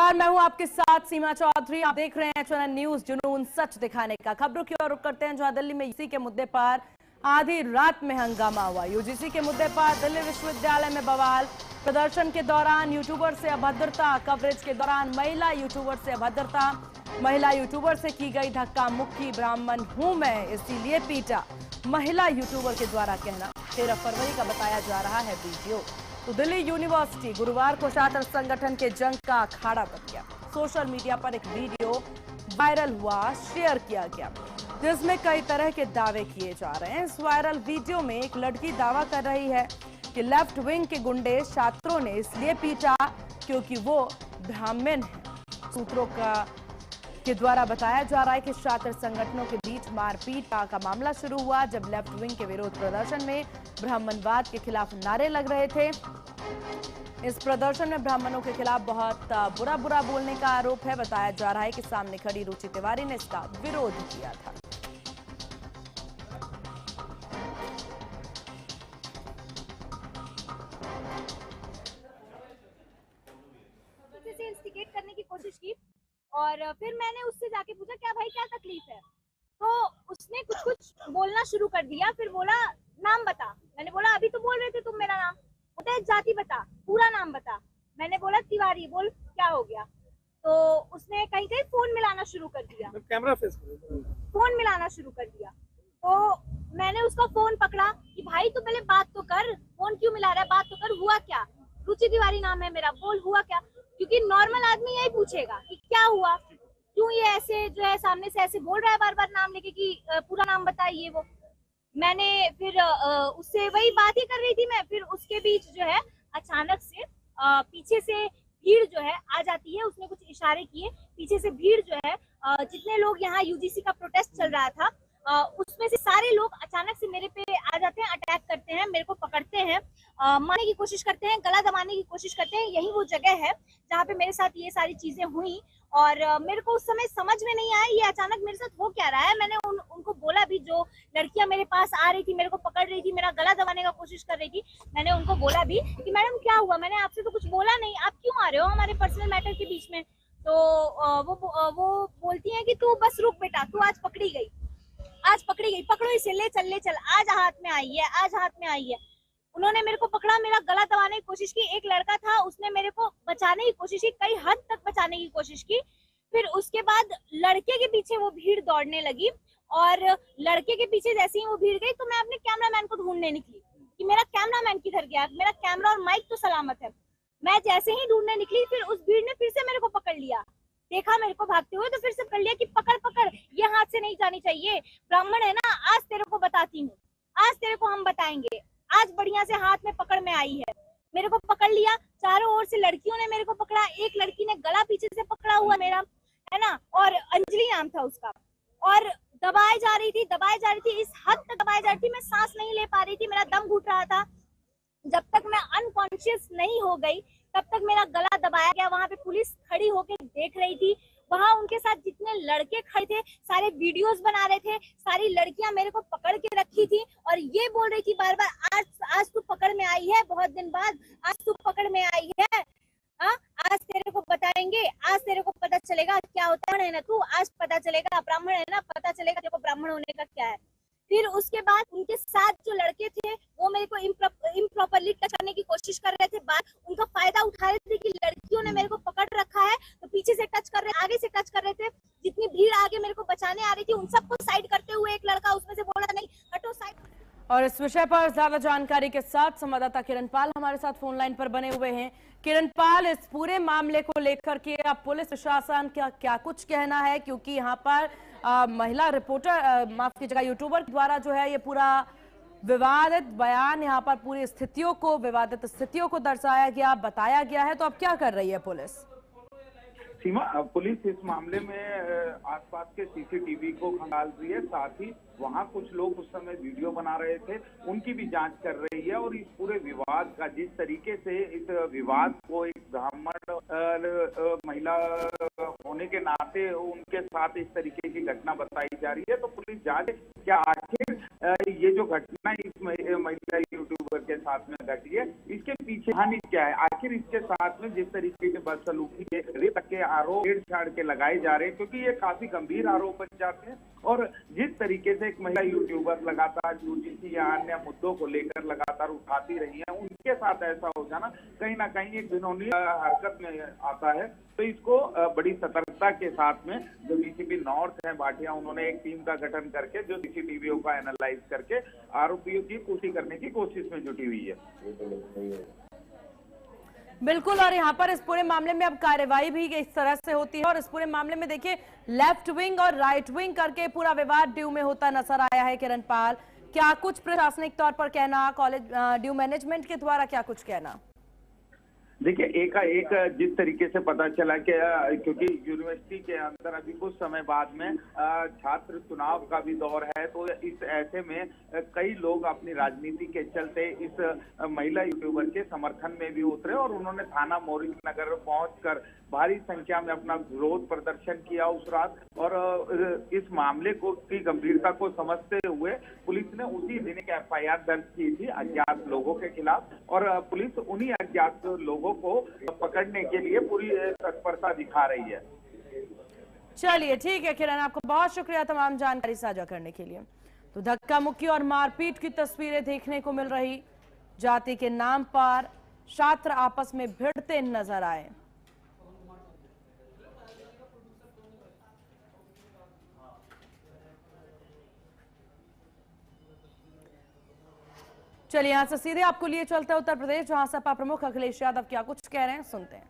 नमस्कार, मैं हूं आपके साथ सीमा चौधरी। आप देख रहे हैं चैनल न्यूज जुनून सच दिखाने का। खबरों की ओर रुख करते हैं, जहां दिल्ली में यूजीसी के मुद्दे पर आधी रात में हंगामा हुआ। यूजीसी के मुद्दे पर दिल्ली विश्वविद्यालय में बवाल। प्रदर्शन के दौरान यूट्यूबर से अभद्रता, कवरेज के दौरान महिला यूट्यूबर से अभद्रता, महिला यूट्यूबर से की गई धक्का मुक्की। ब्राह्मण हूं मैं इसीलिए पीटा, महिला यूट्यूबर के द्वारा कहना। 13 फरवरी का बताया जा रहा है वीडियो। तो दिल्ली यूनिवर्सिटी गुरुवार को छात्र संगठन के जंग का अखाड़ा बन गया। सोशल मीडिया पर एक वीडियो वायरल हुआ, शेयर किया गया, जिसमें कई तरह के दावे किए जा रहे हैं। इस वायरल वीडियो में एक लड़की दावा कर रही है कि लेफ्ट विंग के गुंडे छात्रों ने इसलिए पीटा क्योंकि वो ब्राह्मण है। सूत्रों के द्वारा बताया जा रहा है कि छात्र संगठनों के बीच मारपीट का मामला शुरू हुआ जब लेफ्ट विंग के विरोध प्रदर्शन में ब्राह्मणवाद के खिलाफ नारे लग रहे थे। इस प्रदर्शन में ब्राह्मणों के खिलाफ बहुत बुरा बोलने का आरोप है। बताया जा रहा है कि सामने खड़ी रुचि तिवारी ने इसका विरोध किया था। इंस्टिगेट करने की कोशिश की और फिर मैंने उससे जाके पूछा क्या भाई क्या तकलीफ है, तो उसने कुछ बोलना शुरू कर दिया। फिर बोला नाम बता। मैंने बोला अभी तो बोल रहे थे तुम मेरा नाम। बोलते जाति बता, पूरा नाम बता। मैंने बोला तिवारी। बोल क्या हो गया। तो उसने कहीं कहीं फोन मिलाना शुरू कर दिया, कैमरा फेस फोन मिलाना शुरू कर दिया। तो मैंने उसका फोन पकड़ा कि भाई तू पहले बात तो कर, फोन क्यों मिला रहा है, बात तो कर, हुआ क्या। रुचि तिवारी नाम है मेरा, बोल हुआ क्या। क्योंकि नॉर्मल आदमी यही पूछेगा कि क्या हुआ, क्यों ये ऐसे जो है सामने से ऐसे बोल रहा है बार बार नाम लेके कि पूरा नाम बताइए। वो मैंने फिर उससे वही बात ही कर रही थी मैं। फिर उसके बीच जो है अचानक से पीछे से भीड़ जो है आ जाती है। उसने कुछ इशारे किए, पीछे से भीड़ जो है जितने लोग यहाँ यूजीसी का प्रोटेस्ट चल रहा था उसमें से सारे लोग अचानक से मेरे पे आ जाते हैं, अटैक करते हैं, मेरे को पकड़ते हैं, मारने की कोशिश करते हैं, गला दबाने की कोशिश करते हैं। यही वो जगह है जहाँ पे मेरे साथ ये सारी चीजें हुई और मेरे को उस समय समझ में नहीं आया ये अचानक मेरे साथ हो क्या रहा है। मैंने उनको बोला भी, जो लड़कियां मेरे पास आ रही थी, मेरे को पकड़ रही थी, मेरा गला दबाने का कोशिश कर रही थी, मैंने उनको बोला भी कि मैडम क्या हुआ, मैंने आपसे तो कुछ बोला नहीं, आप क्यों आ रहे हो हमारे पर्सनल मैटर के बीच में। तो वो बोलती है कि तू बस रुक बेटा, तू आज पकड़ी गई, आज पकड़ी गई, पकड़ो इसे, ले चल, आज हाथ में आई है, आज हाथ में आई है। उन्होंने मेरे को पकड़ा, मेरा गला दबाने की कोशिश की। एक लड़का था, उसने मेरे को बचाने की कोशिश की, कई हद तक बचाने की कोशिश की। फिर उसके बाद लड़के के पीछे वो भीड़ दौड़ने लगी और लड़के के पीछे जैसे ही वो भीड़ गई तो मैं अपने कैमरामैन को ढूंढने निकली कि मेरा कैमरामैन किधर गया, मेरा कैमरा और माइक तो सलामत है। मैं जैसे ही ढूंढने निकली फिर उस भीड़ ने फिर से मेरे को पकड़ लिया। देखा मेरे को भागते हुए तो फिर से पकड़ लिया कि पकड़, ये हाथ से नहीं जानी चाहिए, ब्राह्मण है ना, आज तेरे को बताती हूँ, आज तेरे को हम बताएंगे, आज बढ़िया से हाथ में पकड़ में आई है। मेरे को पकड़ लिया, चारों ओर से लड़कियों ने मेरे को पकड़ा। एक लड़की ने गला पीछे से पकड़ा हुआ मेरा, है ना, और अंजलि नाम था उसका, और दबाई जा रही थी, इस हद तक दबाई जा रही थी, मैं सांस नहीं ले पा रही थी, मेरा दम घुट रहा था। जब तक मैं अनकॉन्शियस नहीं हो गई तब तक मेरा गला दबाया गया। वहां पे पुलिस खड़ी होकर देख रही थी। वहां उनके साथ जितने लड़के खड़े थे सारे वीडियोस बना रहे थे। सारी लड़कियां मेरे को पकड़ के रखी थी और ये बोल रही थी बार बार, आज तू पकड़ में आई है, बहुत दिन बाद आज तू पकड़ में आई है, आज तेरे को बताएंगे, आज तेरे को पता चलेगा क्या होता है ना, तू आज पता चलेगा, ब्राह्मण है ना, पता चलेगा तेरे को ब्राह्मण होने का क्या है। फिर उसके बाद उनके साथ जो लड़के थे वो मेरे को इम्प्रॉपरली टच करने की कोशिश कर रहे थे। बात उनका फायदा उठा रहे थे कि लड़कियों ने मेरे को पकड़ रखा है तो पीछे से टच कर रहे, आगे से टच कर रहे थे। जितनी भीड़ आगे मेरे को बचाने आ रही थी उन सबको साइड करते हुए एक लड़का उसमें से बोला नहीं हटो साइड। और इस विषय पर ज्यादा जानकारी के साथ संवाददाता किरण पाल हमारे साथ फोन लाइन पर बने हुए हैं। किरण पाल, इस पूरे मामले को लेकर के अब पुलिस प्रशासन का क्या कुछ कहना है, क्योंकि यहाँ पर महिला रिपोर्टर माफ कीजिएगा यूट्यूबर द्वारा जो है ये पूरा विवादित बयान, यहाँ पर पूरी स्थितियों को, विवादित स्थितियों को दर्शाया गया, बताया गया है, तो अब क्या कर रही है पुलिस? सीमा, पुलिस इस मामले में आसपास के सीसीटीवी को खंगाल रही है, साथ ही वहां कुछ लोग उस समय वीडियो बना रहे थे उनकी भी जांच कर रही है। और इस पूरे विवाद का, जिस तरीके से इस विवाद को एक ब्राह्मण महिला होने के नाते उनके साथ इस तरीके की घटना बताई जा रही है, तो पुलिस जांच क्या आखिर ये जो घटना इस महिला यूट्यूबर के साथ में घटी है इसके पीछे कहानी क्या है, आखिर इसके साथ में जिस तरीके की बदसलूकी रेप तक के आरोप छेड़छाड़ के लगाए जा रहे हैं, क्योंकि ये काफी गंभीर आरोप बन जाते हैं। और जिस तरीके से एक महिला यूट्यूबर लगातार यूजीसी या अन्य मुद्दों को लेकर लगातार उठाती रही है, उनके साथ ऐसा हो जाना कहीं ना कहीं एक घिनौनी हरकत में आता है। तो इसको बड़ी सतर्कता के साथ में जो डीसीपी नॉर्थ है भाटिया, उन्होंने एक टीम का गठन करके जो सीसीटीवी का एनालाइज करके आरोपियों की पुष्टि करने की कोशिश में जुटी हुई है। बिल्कुल, और यहाँ पर इस पूरे मामले में अब कार्रवाई भी इस तरह से होती है। और इस पूरे मामले में देखिए, लेफ्ट विंग और राइट विंग करके पूरा विवाद ड्यू में होता नजर आया है। किरण पाल, क्या कुछ प्रशासनिक तौर पर कहना, कॉलेज ड्यू मैनेजमेंट के द्वारा क्या कुछ कहना? देखिए, एक जिस तरीके से पता चला कि क्योंकि यूनिवर्सिटी के अंदर अभी कुछ समय बाद में छात्र चुनाव का भी दौर है, तो इस ऐसे में कई लोग अपनी राजनीति के चलते इस महिला यूट्यूबर के समर्थन में भी उतरे और उन्होंने थाना मोरिंग नगर पहुंचकर भारी संख्या में अपना विरोध प्रदर्शन किया उस रात। और इस मामले को की गंभीरता को समझते हुए पुलिस ने उसी दिन एक एफआईआर दर्ज की थी अज्ञात लोगों के खिलाफ, और पुलिस उन्हीं अज्ञात लोगों को पकड़ने के लिए पूरी तत्परता दिखा रही है। चलिए ठीक है किरण, आपको बहुत शुक्रिया तमाम जानकारी साझा करने के लिए। तो धक्का मुक्की और मारपीट की तस्वीरें देखने को मिल रही, जाति के नाम पर छात्र आपस में भिड़ते नजर आए। चलिए यहां से सीधे आपको लिए चलते हैं उत्तर प्रदेश, जहां सपा प्रमुख अखिलेश यादव क्या कुछ कह रहे हैं, सुनते हैं।